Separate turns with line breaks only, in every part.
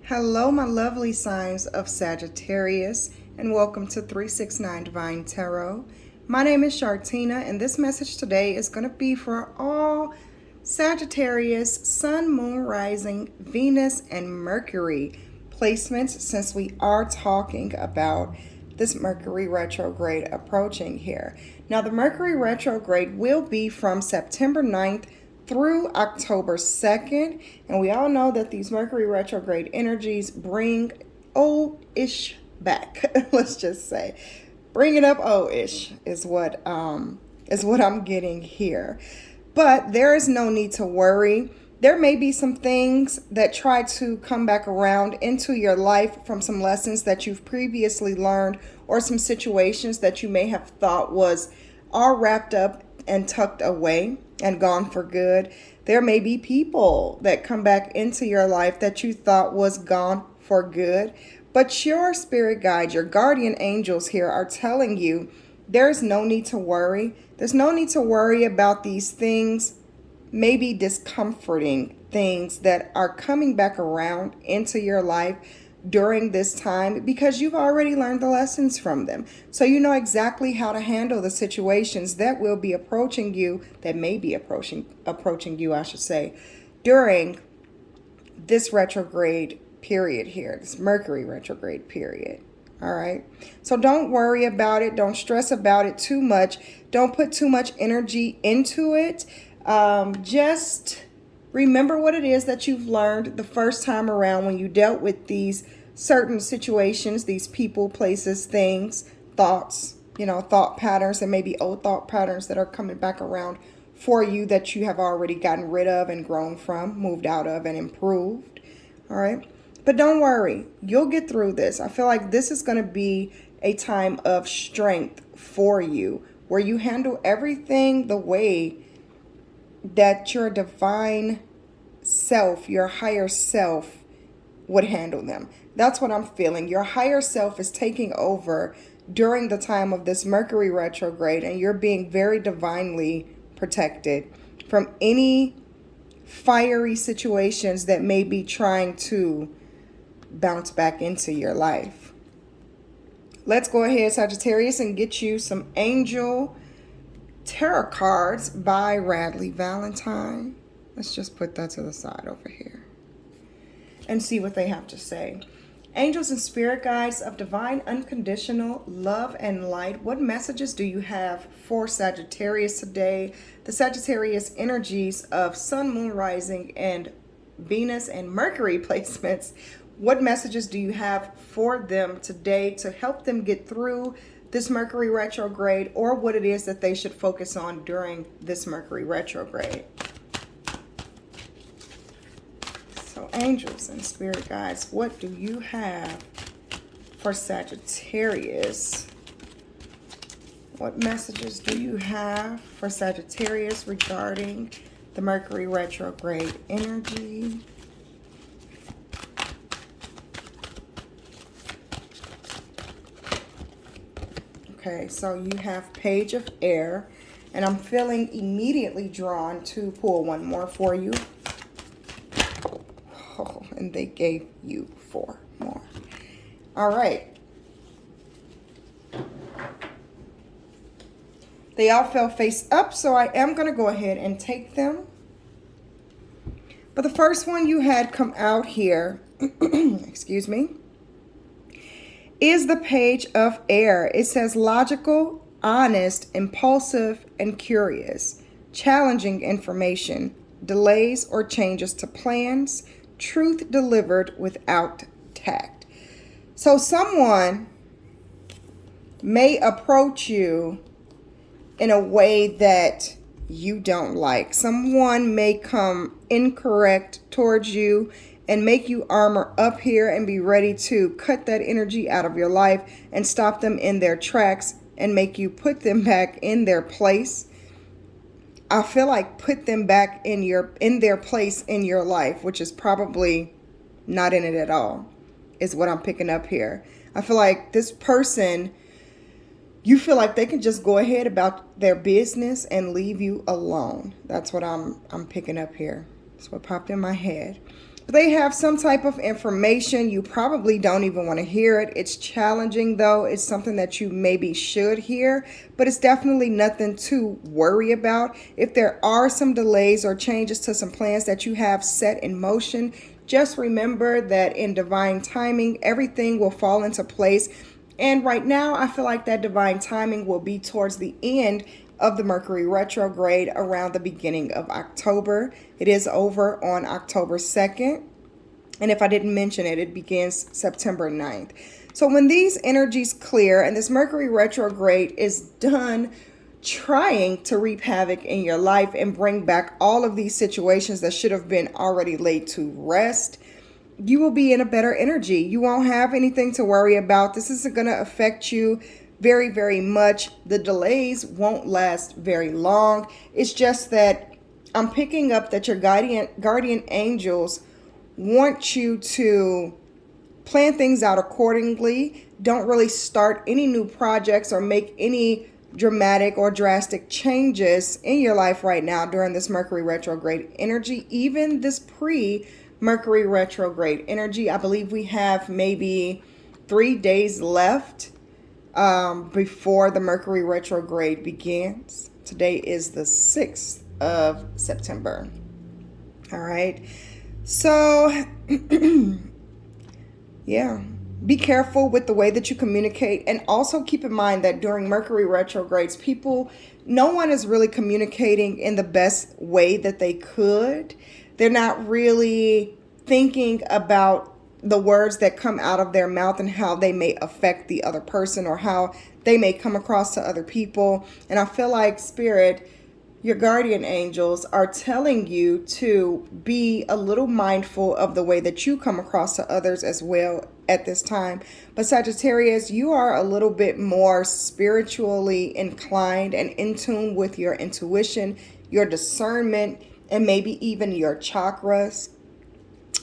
Hello, my lovely signs of Sagittarius, and welcome to 369 Divine Tarot. My name is Shartina, and this message today is going to be for all Sagittarius, Sun, Moon, Rising, Venus, and Mercury placements, since we are talking about this Mercury retrograde approaching here. Now, the Mercury retrograde will be from September 9th through October 2nd. And we all know that these Mercury retrograde energies bring old-ish back. Let's just say. Bring it up old-ish is what I'm getting here. But there is no need to worry. There may be some things that try to come back around into your life from some lessons that you've previously learned, or some situations that you may have thought was all wrapped up and tucked away and gone for good. There may be people that come back into your life that you thought was gone for good. But your spirit guide, your guardian angels here are telling you there's no need to worry. There's no need to worry about these things, maybe discomforting things that are coming back around into your life during this time, because you've already learned the lessons from them. So you know exactly how to handle the situations that will be approaching you, that may be approaching you, I should say, during this retrograde period here, this Mercury retrograde period. All right. So don't worry about it. Don't stress about it too much. Don't put too much energy into it. Just remember what it is that you've learned the first time around when you dealt with these certain situations, these people, places, things, thoughts, thought patterns, and maybe old thought patterns that are coming back around for you that you have already gotten rid of and grown from, moved out of, and improved. All right. But don't worry, you'll get through this. I feel like this is going to be a time of strength for you, where you handle everything the way that your divine self, your higher self, would handle them. That's what I'm feeling. Your higher self is taking over during the time of this Mercury retrograde, and you're being very divinely protected from any fiery situations that may be trying to bounce back into your life. Let's go ahead, Sagittarius, and get you some angel tarot cards by Radley Valentine. Let's just put that to the side over here and see what they have to say. Angels and spirit guides of divine unconditional love and light, what messages do you have for Sagittarius today? The Sagittarius energies of Sun, Moon, Rising, and Venus and Mercury placements. What messages do you have for them today to help them get through this Mercury retrograde, or what it is that they should focus on during this Mercury retrograde? So angels and spirit guides, what do you have for Sagittarius? What messages do you have for Sagittarius regarding the Mercury retrograde energy? Okay, so you have Page of Air, and I'm feeling immediately drawn to pull one more for you. Oh, and they gave you 4 more. All right. They all fell face up, so I am going to go ahead and take them. But the first one you had come out here, excuse me, is the Page of Air. It says logical, honest, impulsive, and curious, challenging information, delays or changes to plans, truth delivered without tact. So someone may approach you in a way that you don't like. Someone may come incorrect towards you and make you armor up here and be ready to cut that energy out of your life and stop them in their tracks and make you put them back in their place. I feel like put them back in their place in your life, which is probably not in it at all, is what I'm picking up here. I feel like this person, you feel like they can just go ahead about their business and leave you alone. That's what I'm picking up here. That's what popped in my head. They have some type of information. You probably don't even want to hear it. It's challenging, though. It's something that you maybe should hear, but it's definitely nothing to worry about. If there are some delays or changes to some plans that you have set in motion, just remember that in divine timing, everything will fall into place. And right now, I feel like that divine timing will be towards the end of the Mercury retrograde around the beginning of October. It is over on October 2nd. And if I didn't mention it, it begins September 9th. So when these energies clear and this Mercury retrograde is done trying to reap havoc in your life and bring back all of these situations that should have been already laid to rest, you will be in a better energy. You won't have anything to worry about. This isn't going to affect you very, very much. The delays won't last very long. It's just that I'm picking up that your guardian angels want you to plan things out accordingly. Don't really start any new projects or make any dramatic or drastic changes in your life right now during this Mercury retrograde energy, even this pre-Mercury retrograde energy. I believe we have maybe 3 days left before the Mercury retrograde begins. Today is the 6th of September. All right. So, yeah, be careful with the way that you communicate. And also keep in mind that during Mercury retrogrades, no one is really communicating in the best way that they could. They're not really thinking about the words that come out of their mouth and how they may affect the other person or how they may come across to other people. And I feel like Spirit, your guardian angels, are telling you to be a little mindful of the way that you come across to others as well at this time. But Sagittarius, you are a little bit more spiritually inclined and in tune with your intuition, your discernment, and maybe even your chakras.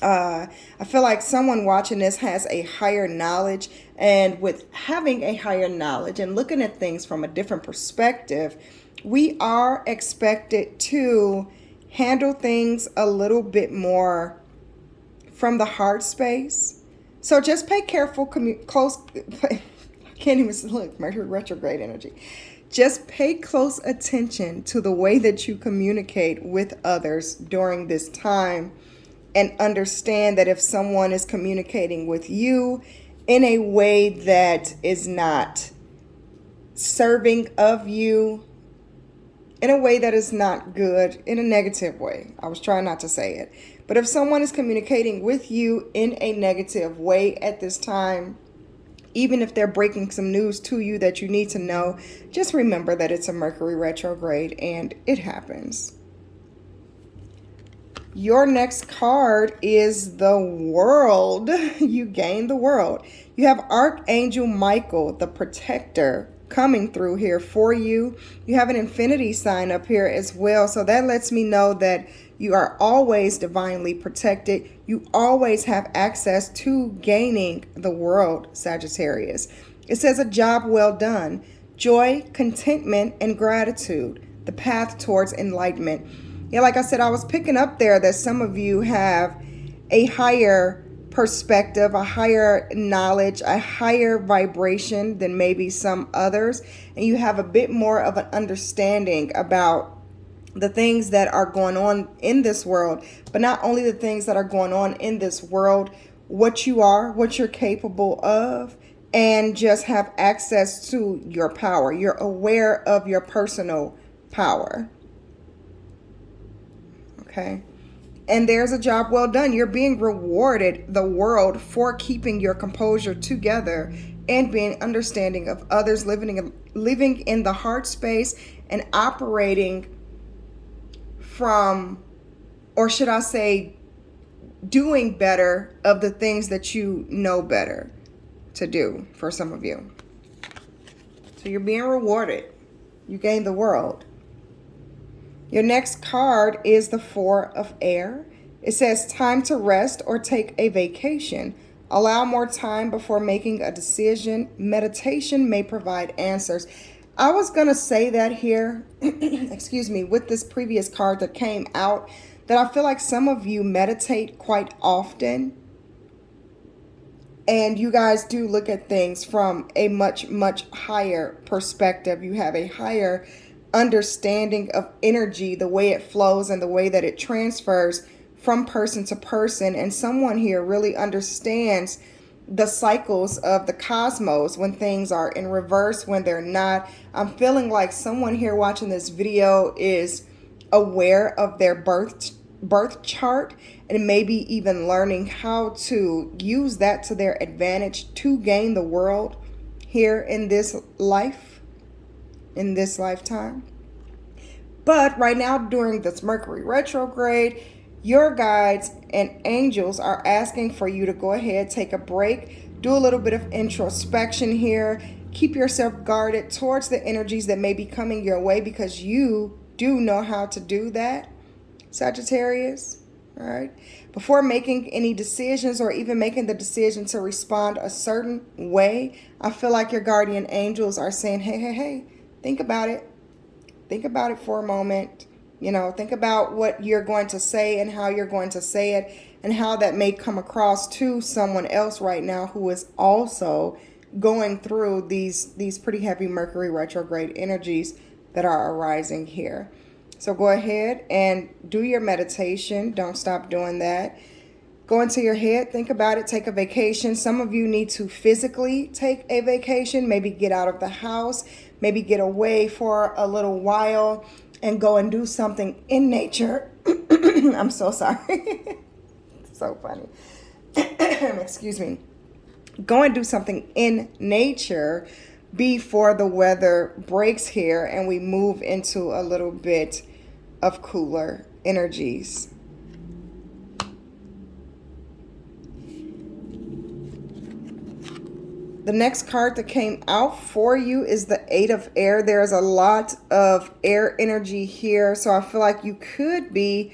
I feel like someone watching this has a higher knowledge, and with having a higher knowledge and looking at things from a different perspective, we are expected to handle things a little bit more from the heart space. So just pay careful, close, I can't even look, Mercury retrograde energy. Just pay close attention to the way that you communicate with others during this time. And understand that if someone is communicating with you in a way that is not serving of you, in a way that is not good, in a negative way. I was trying not to say it. But if someone is communicating with you in a negative way at this time, even if they're breaking some news to you that you need to know, just remember that it's a Mercury retrograde and it happens. Your next card is the World. You gain the World. You have Archangel Michael, the protector, coming through here for you. You have an infinity sign up here as well. So that lets me know that you are always divinely protected. You always have access to gaining the World, Sagittarius. It says a job well done. Joy, contentment, and gratitude. The path towards enlightenment. Yeah, like I said, I was picking up there that some of you have a higher perspective, a higher knowledge, a higher vibration than maybe some others. And you have a bit more of an understanding about the things that are going on in this world. But not only the things that are going on in this world, what you are, what you're capable of, and just have access to your power. You're aware of your personal power. Okay. And there's a job well done. You're being rewarded, the World, for keeping your composure together and being understanding of others, living in the heart space and operating from, or should I say, doing better of the things that you know better to do for some of you. So you're being rewarded. You gain the World. Your next card is the Four of Air. It says time to rest or take a vacation. Allow more time before making a decision. Meditation may provide answers. I was going to say that here, excuse me, with this previous card that came out, that I feel like some of you meditate quite often. And you guys do look at things from a much, much higher perspective. You have a higher understanding of energy, the way it flows and the way that it transfers from person to person. And someone here really understands the cycles of the cosmos, when things are in reverse, when they're not. I'm feeling like someone here watching this video is aware of their birth chart, and maybe even learning how to use that to their advantage to gain the world here in this life, in this lifetime. But right now, during this Mercury retrograde, your guides and angels are asking for you to go ahead, take a break, do a little bit of introspection here, keep yourself guarded towards the energies that may be coming your way, because you do know how to do that, Sagittarius. All right. Before making any decisions, or even making the decision to respond a certain way, I feel like your guardian angels are saying, hey, think about it. Think about it for a moment. You know, think about what you're going to say and how you're going to say it, and how that may come across to someone else right now who is also going through these pretty heavy Mercury retrograde energies that are arising here. So go ahead and do your meditation. Don't stop doing that. Go into your head, think about it, take a vacation. Some of you need to physically take a vacation, maybe get out of the house, maybe get away for a little while and go and do something in nature. I'm so sorry. So funny. Excuse me. Go and do something in nature before the weather breaks here and we move into a little bit of cooler energies. The next card that came out for you is the Eight of Air. There's a lot of air energy here, so I feel like you could be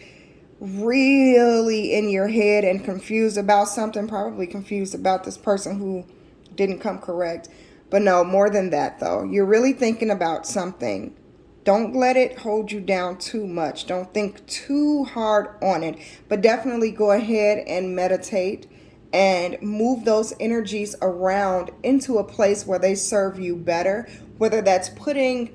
really in your head and confused about something, probably confused about this person who didn't come correct. But no, more than that though. You're really thinking about something. Don't let it hold you down too much. Don't think too hard on it. But definitely go ahead and meditate and move those energies around into a place where they serve you better. Whether that's putting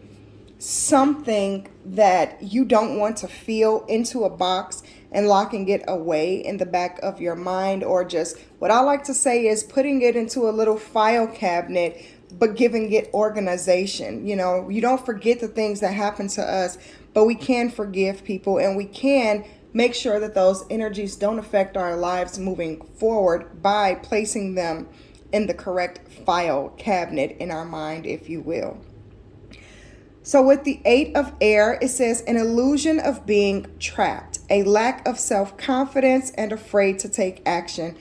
something that you don't want to feel into a box and locking it away in the back of your mind, or just what I like to say is putting it into a little file cabinet, but giving it organization. You know, you don't forget the things that happen to us, but we can forgive people, and we can make sure that those energies don't affect our lives moving forward by placing them in the correct file cabinet in our mind, if you will. So with the Eight of Air, it says an illusion of being trapped, a lack of self-confidence, and afraid to take action.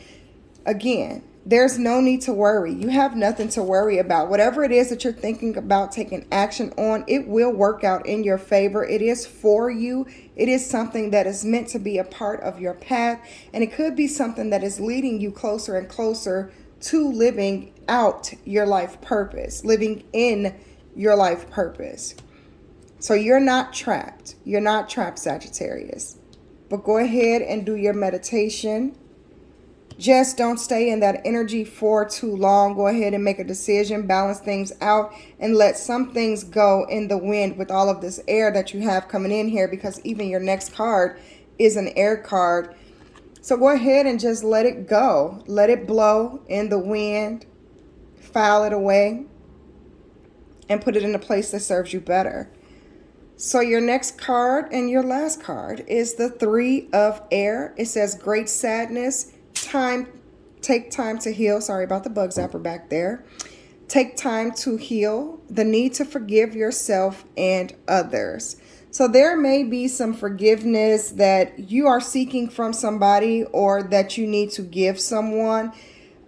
Again, there's no need to worry. You have nothing to worry about. Whatever it is that you're thinking about taking action on, it will work out in your favor. It is for you. It is something that is meant to be a part of your path. And it could be something that is leading you closer and closer to living out your life purpose, living in your life purpose. So you're not trapped. You're not trapped, Sagittarius. But go ahead and do your meditation. Just don't stay in that energy for too long. Go ahead and make a decision, balance things out, and let some things go in the wind with all of this air that you have coming in here, because even your next card is an air card. So go ahead and just let it go. Let it blow in the wind. File it away and put it in a place that serves you better. So your next card and your last card is the Three of Air. It says great sadness. Take time to heal. Sorry about the bug zapper back there. Take time to heal. The need to forgive yourself and others. So there may be some forgiveness that you are seeking from somebody, or that you need to give someone.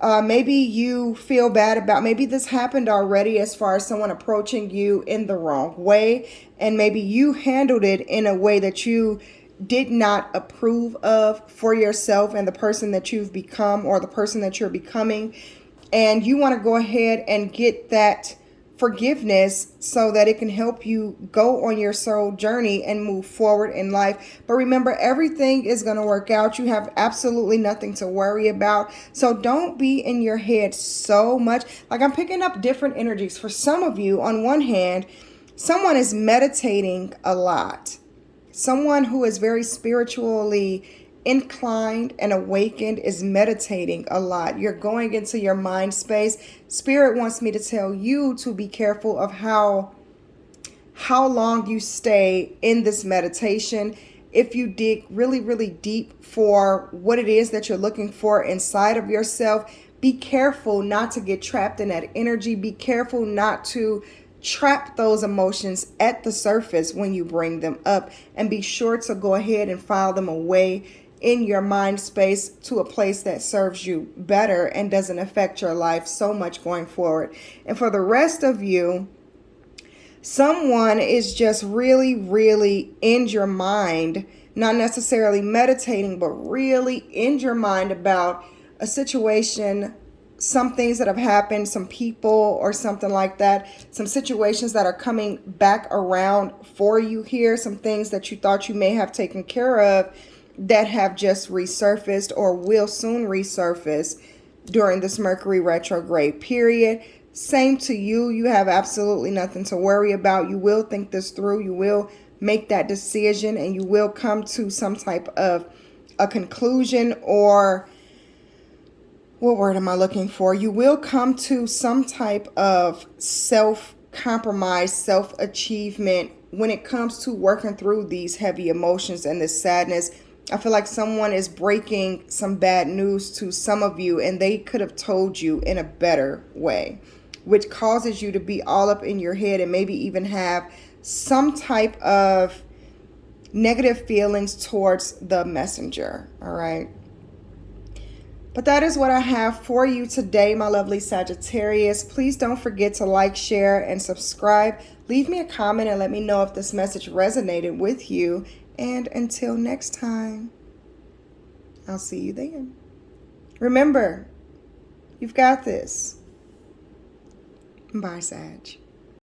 Maybe you feel bad about, maybe this happened already as far as someone approaching you in the wrong way. And maybe you handled it in a way that you did not approve of for yourself and the person that you've become, or the person that you're becoming. And you want to go ahead and get that forgiveness so that it can help you go on your soul journey and move forward in life. But remember, everything is going to work out. You have absolutely nothing to worry about. So don't be in your head so much. Like, I'm picking up different energies. For some of you, on one hand, someone is meditating a lot. Someone who is very spiritually inclined and awakened is meditating a lot. You're going into your mind space. Spirit wants me to tell you to be careful of how long you stay in this meditation. If you dig really, really deep for what it is that you're looking for inside of yourself, be careful not to get trapped in that energy. Be careful not to trap those emotions at the surface when you bring them up, and be sure to go ahead and file them away in your mind space to a place that serves you better and doesn't affect your life so much going forward. And for the rest of you, someone is just really, really in your mind, not necessarily meditating, but really in your mind about a situation, some things that have happened, some people or something like that, some situations that are coming back around for you here, some things that you thought you may have taken care of that have just resurfaced or will soon resurface during this Mercury retrograde period. Same to you. You have absolutely nothing to worry about. You will think this through. You will make that decision, and you will come to some type of a conclusion, or what word am I looking for? You will come to some type of self-compromise, self-achievement when it comes to working through these heavy emotions and this sadness. I feel like someone is breaking some bad news to some of you, and they could have told you in a better way, which causes you to be all up in your head and maybe even have some type of negative feelings towards the messenger. All right. But that is what I have for you today, my lovely Sagittarius. Please don't forget to like, share, and subscribe. Leave me a comment and let me know if this message resonated with you. And until next time, I'll see you then. Remember, you've got this. Bye, Sag.